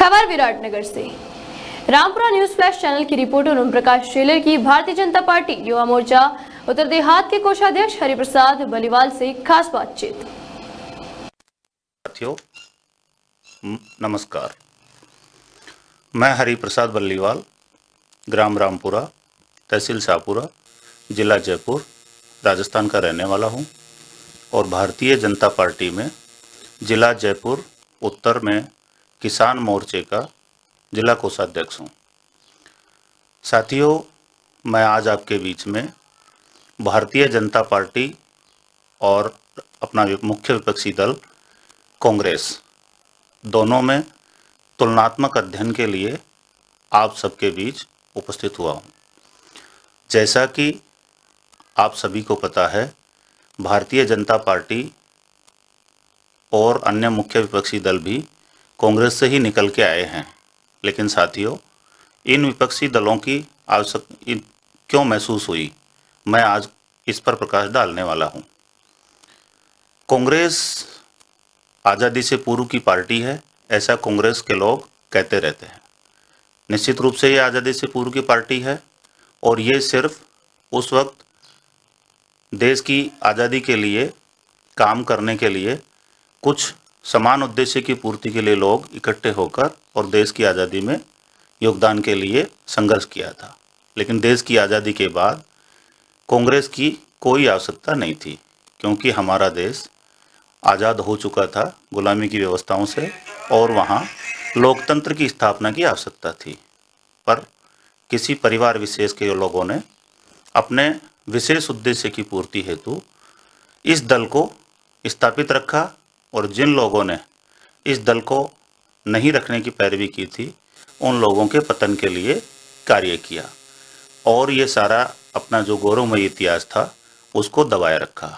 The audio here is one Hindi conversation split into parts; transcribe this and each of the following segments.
खबर विराटनगर से। रामपुरा न्यूज फ्लैश चैनल की रिपोर्टर ओम प्रकाश शेलर की भारतीय जनता पार्टी युवा मोर्चा उत्तर देहात के कोषाध्यक्ष हरिप्रसाद बल्लीवाल से खास बातचीत। साथियों नमस्कार, मैं हरिप्रसाद बल्लीवाल, ग्राम रामपुरा, तहसील शाहपुरा, जिला जयपुर, राजस्थान का रहने वाला हूं और भारतीय जनता पार्टी में जिला जयपुर उत्तर में किसान मोर्चे का जिला कोषाध्यक्ष हूं। साथियों, मैं आज आपके बीच में भारतीय जनता पार्टी और अपना मुख्य विपक्षी दल कांग्रेस दोनों में तुलनात्मक अध्ययन के लिए आप सबके बीच उपस्थित हुआ हूं। जैसा कि आप सभी को पता है, भारतीय जनता पार्टी और अन्य मुख्य विपक्षी दल भी कांग्रेस से ही निकल के आए हैं, लेकिन साथियों, इन विपक्षी दलों की आवश्यकता क्यों महसूस हुई, मैं आज इस पर प्रकाश डालने वाला हूं। कांग्रेस आज़ादी से पूर्व की पार्टी है, ऐसा कांग्रेस के लोग कहते रहते हैं। निश्चित रूप से ये आज़ादी से पूर्व की पार्टी है और ये सिर्फ उस वक्त देश की आज़ादी के लिए काम करने के लिए कुछ समान उद्देश्य की पूर्ति के लिए लोग इकट्ठे होकर और देश की आज़ादी में योगदान के लिए संघर्ष किया था। लेकिन देश की आज़ादी के बाद कांग्रेस की कोई आवश्यकता नहीं थी, क्योंकि हमारा देश आज़ाद हो चुका था गुलामी की व्यवस्थाओं से और वहाँ लोकतंत्र की स्थापना की आवश्यकता थी। पर किसी परिवार विशेष के लोगों ने अपने विशेष उद्देश्य की पूर्ति हेतु इस दल को स्थापित रखा और जिन लोगों ने इस दल को नहीं रखने की पैरवी की थी, उन लोगों के पतन के लिए कार्य किया और ये सारा अपना जो गौरवमयी इतिहास था उसको दबाए रखा।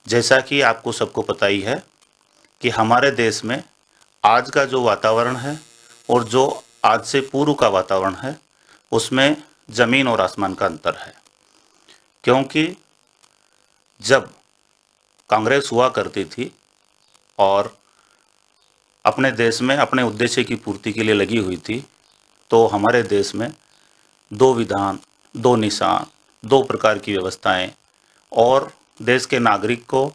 जैसा कि आपको सबको पता ही है कि हमारे देश में आज का जो वातावरण है और जो आज से पूर्व का वातावरण है, उसमें ज़मीन और आसमान का अंतर है। क्योंकि जब कांग्रेस हुआ करती थी और अपने देश में अपने उद्देश्य की पूर्ति के लिए लगी हुई थी, तो हमारे देश में दो विधान, दो निशान, दो प्रकार की व्यवस्थाएं और देश के नागरिक को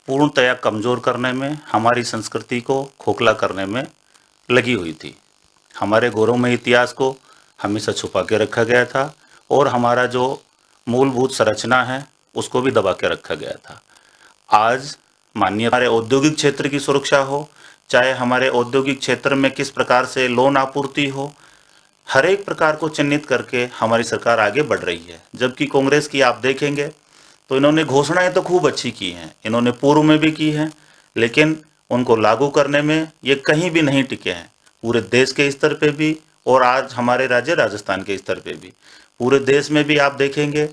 पूर्णतया कमज़ोर करने में, हमारी संस्कृति को खोखला करने में लगी हुई थी। हमारे गौरवमय इतिहास को हमेशा छुपा के रखा गया था और हमारा जो मूलभूत संरचना है उसको भी दबा के रखा गया था। आज माननीय हमारे औद्योगिक क्षेत्र की सुरक्षा हो, चाहे हमारे औद्योगिक क्षेत्र में किस प्रकार से लोन आपूर्ति हो, हर एक प्रकार को चिन्हित करके हमारी सरकार आगे बढ़ रही है। जबकि कांग्रेस की आप देखेंगे तो इन्होंने घोषणाएं तो खूब अच्छी की हैं, इन्होंने पूर्व में भी की हैं, लेकिन उनको लागू करने में ये कहीं भी नहीं टिके हैं। पूरे देश के स्तर पे भी और आज हमारे राज्य राजस्थान के स्तर पे भी, पूरे देश में भी आप देखेंगे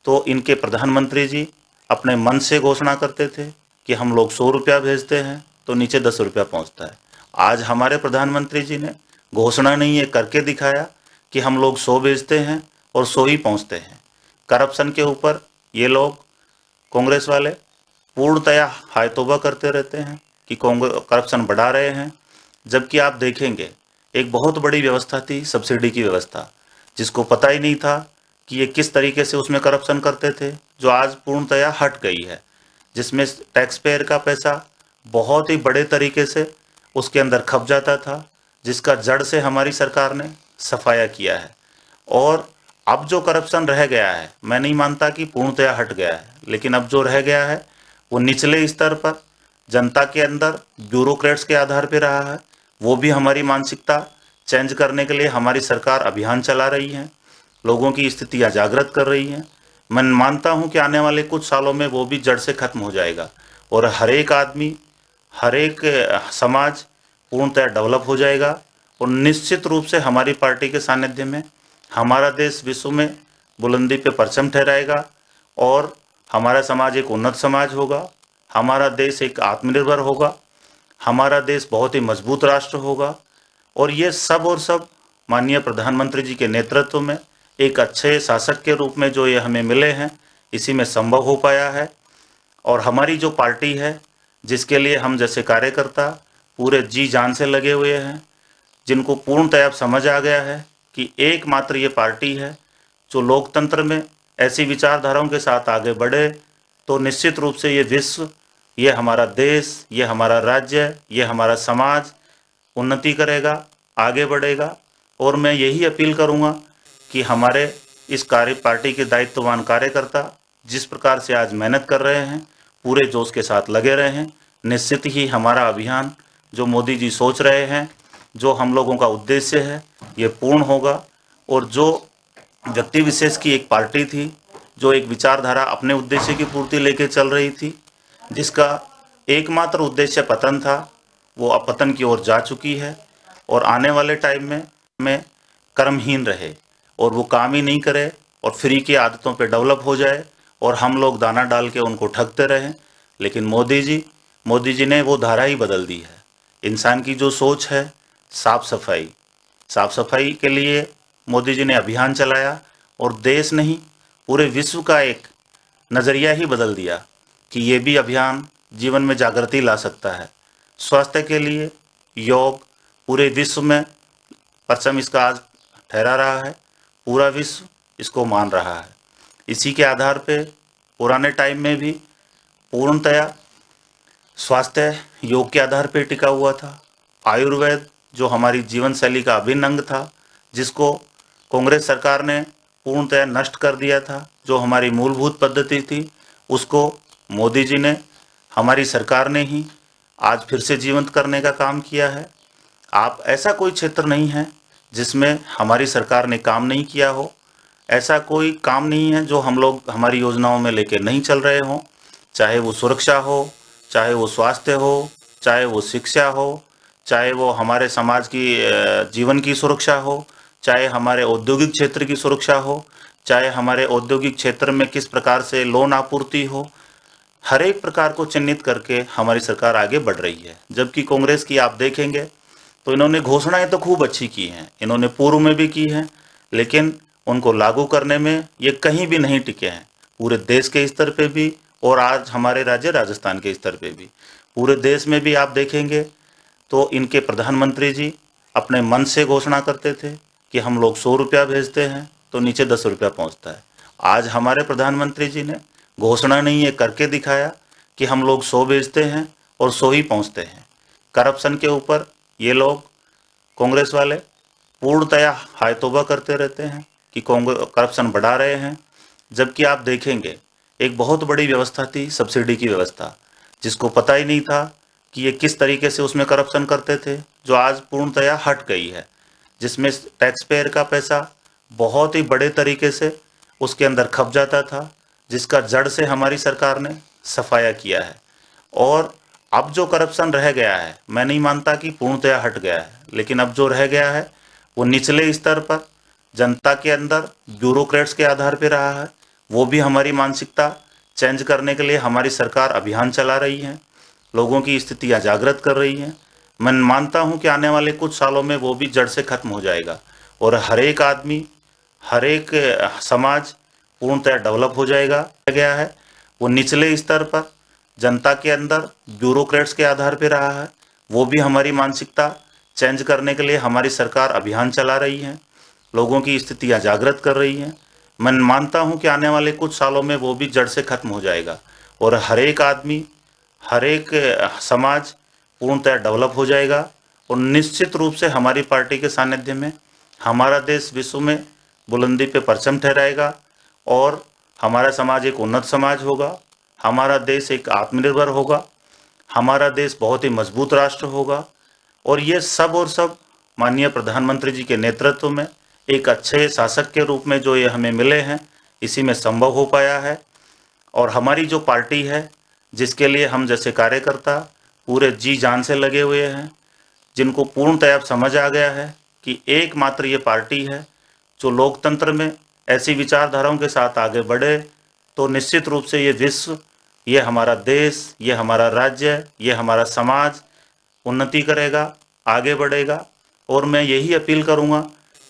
तो इनके प्रधानमंत्री जी अपने मन से घोषणा करते थे कि हम लोग 100 रुपया भेजते हैं तो नीचे 10 रुपया पहुँचता है। आज हमारे प्रधानमंत्री जी ने घोषणा नहीं है करके दिखाया कि हम लोग 100 भेजते हैं और 100 ही पहुँचते हैं। करप्शन के ऊपर ये लोग कांग्रेस वाले पूर्णतया हाय तौबा करते रहते हैं कि करप्शन बढ़ा रहे हैं। जबकि आप देखेंगे एक बहुत बड़ी व्यवस्था थी सब्सिडी की व्यवस्था, जिसको पता ही नहीं था कि ये किस तरीके से उसमें करप्शन करते थे, जो आज पूर्णतया हट गई है, जिसमें टैक्स पेयर का पैसा बहुत ही बड़े तरीके से उसके अंदर खप जाता था, जिसका जड़ से हमारी सरकार ने सफाया किया है। और अब जो करप्शन रह गया है, मैं नहीं मानता कि पूर्णतया हट गया है, लेकिन अब जो रह गया है वो निचले स्तर पर जनता के अंदर ब्यूरोक्रेट्स के आधार पर रहा है। वो भी हमारी मानसिकता चेंज करने के लिए हमारी सरकार अभियान चला रही है, लोगों की स्थितियाँ जागृत कर रही हैं। मैं मानता हूं कि आने वाले कुछ सालों में वो भी जड़ से खत्म हो जाएगा और हर एक आदमी, हर एक समाज पूर्णतः डेवलप हो जाएगा और निश्चित रूप से हमारी पार्टी के सानिध्य में हमारा देश विश्व में बुलंदी पे परचम ठहराएगा और हमारा समाज एक उन्नत समाज होगा, हमारा देश एक आत्मनिर्भर होगा, हमारा देश बहुत ही मजबूत राष्ट्र होगा। और ये सब और सब माननीय प्रधानमंत्री जी के नेतृत्व में एक अच्छे शासक के रूप में जो ये हमें मिले हैं, इसी में संभव हो पाया है। और हमारी जो पार्टी है, जिसके लिए हम जैसे कार्यकर्ता पूरे जी जान से लगे हुए हैं, जिनको पूर्णतया अब समझ आ गया है कि एकमात्र ये पार्टी है जो लोकतंत्र में ऐसी विचारधाराओं के साथ आगे बढ़े तो निश्चित रूप से ये विश्व, ये हमारा देश, ये हमारा राज्य, ये हमारा समाज उन्नति करेगा, आगे बढ़ेगा। और मैं यही अपील करूंगा कि हमारे इस पार्टी के दायित्ववान कार्यकर्ता जिस प्रकार से आज मेहनत कर रहे हैं, पूरे जोश के साथ लगे रहे हैं। निश्चित ही हमारा अभियान जो मोदी जी सोच रहे हैं, जो हम लोगों का उद्देश्य है, ये पूर्ण होगा। और जो व्यक्ति विशेष की एक पार्टी थी, जो एक विचारधारा अपने उद्देश्य की पूर्ति लेके चल रही थी, जिसका एकमात्र उद्देश्य पतन था, वो अब पतन की ओर जा चुकी है। और आने वाले टाइम में कर्महीन रहे और वो काम ही नहीं करे और फ्री की आदतों पे डेवलप हो जाए और हम लोग दाना डाल के उनको ठगते रहें। लेकिन मोदी जी ने वो धारा ही बदल दी है। इंसान की जो सोच है, साफ सफाई के लिए मोदी जी ने अभियान चलाया और देश नहीं पूरे विश्व का एक नज़रिया ही बदल दिया कि ये भी अभियान जीवन में जागृति ला सकता है। स्वास्थ्य के लिए योग पूरे विश्व में परचम इसका आज ठहरा रहा है, पूरा विश्व इसको मान रहा है। इसी के आधार पे पुराने टाइम में भी पूर्णतया स्वास्थ्य योग के आधार पे टिका हुआ था। आयुर्वेद जो हमारी जीवन शैली का अभिन्न अंग था, जिसको कांग्रेस सरकार ने पूर्णतया नष्ट कर दिया था, जो हमारी मूलभूत पद्धति थी, उसको मोदी जी ने, हमारी सरकार ने ही आज फिर से जीवंत करने का काम किया है। आप ऐसा कोई क्षेत्र नहीं है जिसमें हमारी सरकार ने काम नहीं किया हो, ऐसा कोई काम नहीं है जो हम लोग हमारी योजनाओं में लेके नहीं चल रहे हों। चाहे वो सुरक्षा हो, चाहे वो स्वास्थ्य हो, चाहे वो शिक्षा हो, चाहे वो हमारे समाज की जीवन की सुरक्षा हो, चाहे हमारे औद्योगिक क्षेत्र की सुरक्षा हो, चाहे हमारे औद्योगिक क्षेत्र में किस प्रकार से लोन आपूर्ति हो, हर एक प्रकार को चिन्हित करके हमारी सरकार आगे बढ़ रही है। जबकि कांग्रेस की आप देखेंगे तो इन्होंने घोषणाएं तो खूब अच्छी की हैं, इन्होंने पूर्व में भी की हैं, लेकिन उनको लागू करने में ये कहीं भी नहीं टिके हैं। पूरे देश के स्तर पे भी और आज हमारे राज्य राजस्थान के स्तर पे भी, पूरे देश में भी आप देखेंगे तो इनके प्रधानमंत्री जी अपने मन से घोषणा करते थे कि हम लोग 100 रुपया भेजते हैं तो नीचे 10 रुपया पहुँचता है। आज हमारे प्रधानमंत्री जी ने घोषणा नहीं है करके दिखाया कि हम लोग 100 भेजते हैं और 100 ही पहुँचते हैं। करप्शन के ऊपर ये लोग कांग्रेस वाले पूर्णतया हाय तौबा करते रहते हैं कि करप्शन बढ़ा रहे हैं। जबकि आप देखेंगे एक बहुत बड़ी व्यवस्था थी सब्सिडी की व्यवस्था, जिसको पता ही नहीं था कि ये किस तरीके से उसमें करप्शन करते थे, जो आज पूर्णतया हट गई है, जिसमें टैक्स पेयर का पैसा बहुत ही बड़े तरीके से उसके अंदर खप जाता था, जिसका जड़ से हमारी सरकार ने सफाया किया है। और अब जो करप्शन रह गया है, मैं नहीं मानता कि पूर्णतया हट गया है, लेकिन अब जो रह गया है वो निचले स्तर पर जनता के अंदर ब्यूरोक्रेट्स के आधार पर रहा है। वो भी हमारी मानसिकता चेंज करने के लिए हमारी सरकार अभियान चला रही है, लोगों की स्थितियाँ जागृत कर रही हैं। मैं मानता हूं कि आने वाले कुछ सालों में वो भी जड़ से खत्म हो जाएगा और हर एक आदमी, हर एक समाज पूर्णतः डेवलप हो जाएगा। गया है वो निचले स्तर पर जनता के अंदर ब्यूरोक्रेट्स के आधार पर रहा है। वो भी हमारी मानसिकता चेंज करने के लिए हमारी सरकार अभियान चला रही है, लोगों की स्थितियाँ जागृत कर रही हैं। मैं मानता हूं कि आने वाले कुछ सालों में वो भी जड़ से खत्म हो जाएगा और हर एक आदमी, हर एक समाज पूर्णतः डेवलप हो जाएगा। और निश्चित रूप से हमारी पार्टी के सानिध्य में हमारा देश विश्व में बुलंदी पे परचम ठहराएगा और हमारा समाज एक उन्नत समाज होगा, हमारा देश एक आत्मनिर्भर होगा, हमारा देश बहुत ही मजबूत राष्ट्र होगा। और ये सब और सब माननीय प्रधानमंत्री जी के नेतृत्व में एक अच्छे शासक के रूप में जो ये हमें मिले हैं, इसी में संभव हो पाया है। और हमारी जो पार्टी है, जिसके लिए हम जैसे कार्यकर्ता पूरे जी जान से लगे हुए हैं, जिनको पूर्णतः अब समझ आ गया है कि एकमात्र ये पार्टी है जो लोकतंत्र में ऐसी विचारधाराओं के साथ आगे बढ़े तो निश्चित रूप से ये विश्व, ये हमारा देश, ये हमारा राज्य, ये हमारा समाज उन्नति करेगा, आगे बढ़ेगा। और मैं यही अपील करूँगा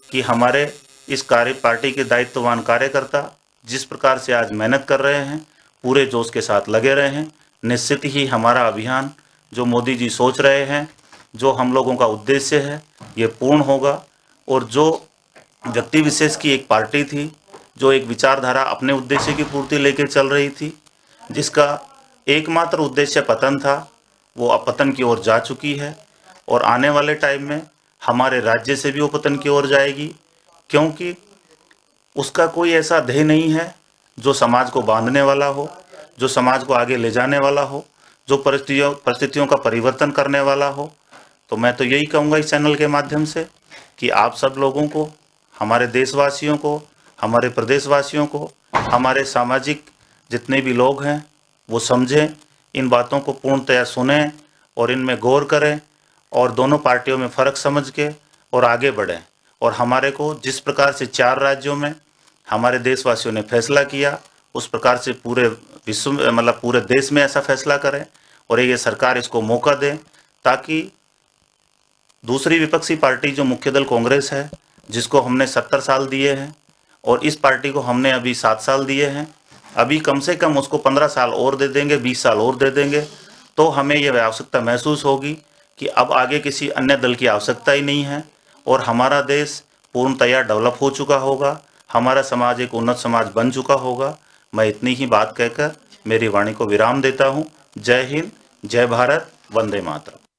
कि हमारे इस पार्टी के दायित्ववान कार्यकर्ता जिस प्रकार से आज मेहनत कर रहे हैं, पूरे जोश के साथ लगे रहे हैं। निश्चित ही हमारा अभियान जो मोदी जी सोच रहे हैं, जो हम लोगों का उद्देश्य है, ये पूर्ण होगा। और जो व्यक्ति विशेष की एक पार्टी थी, जो एक विचारधारा अपने उद्देश्य की पूर्ति लेकर चल रही थी, जिसका एकमात्र उद्देश्य पतन था, वो अब पतन की ओर जा चुकी है। और आने वाले टाइम में हमारे राज्य से भी वो पतन की ओर जाएगी, क्योंकि उसका कोई ऐसा ध्येय नहीं है जो समाज को बांधने वाला हो, जो समाज को आगे ले जाने वाला हो, जो परिस्थितियों का परिवर्तन करने वाला हो। तो मैं तो यही कहूँगा इस चैनल के माध्यम से कि आप सब लोगों को, हमारे देशवासियों को, हमारे प्रदेशवासियों को, हमारे सामाजिक जितने भी लोग हैं वो समझें, इन बातों को पूर्णतया सुनें और इनमें गौर करें और दोनों पार्टियों में फ़र्क समझ के और आगे बढ़ें। और हमारे को जिस प्रकार से 4 राज्यों में हमारे देशवासियों ने फैसला किया, उस प्रकार से पूरे विश्व में, मतलब पूरे देश में ऐसा फैसला करें और ये सरकार इसको मौका दें, ताकि दूसरी विपक्षी पार्टी जो मुख्य दल कांग्रेस है, जिसको हमने 70 साल दिए हैं और इस पार्टी को हमने अभी 7 साल दिए हैं, अभी कम से कम उसको 15 साल और दे देंगे, 20 साल और दे देंगे, तो हमें यह आवश्यकता महसूस होगी कि अब आगे किसी अन्य दल की आवश्यकता ही नहीं है और हमारा देश पूर्णतया डेवलप हो चुका होगा, हमारा समाज एक उन्नत समाज बन चुका होगा। मैं इतनी ही बात कहकर मेरी वाणी को विराम देता हूँ। जय हिंद, जय भारत, वंदे मातरम।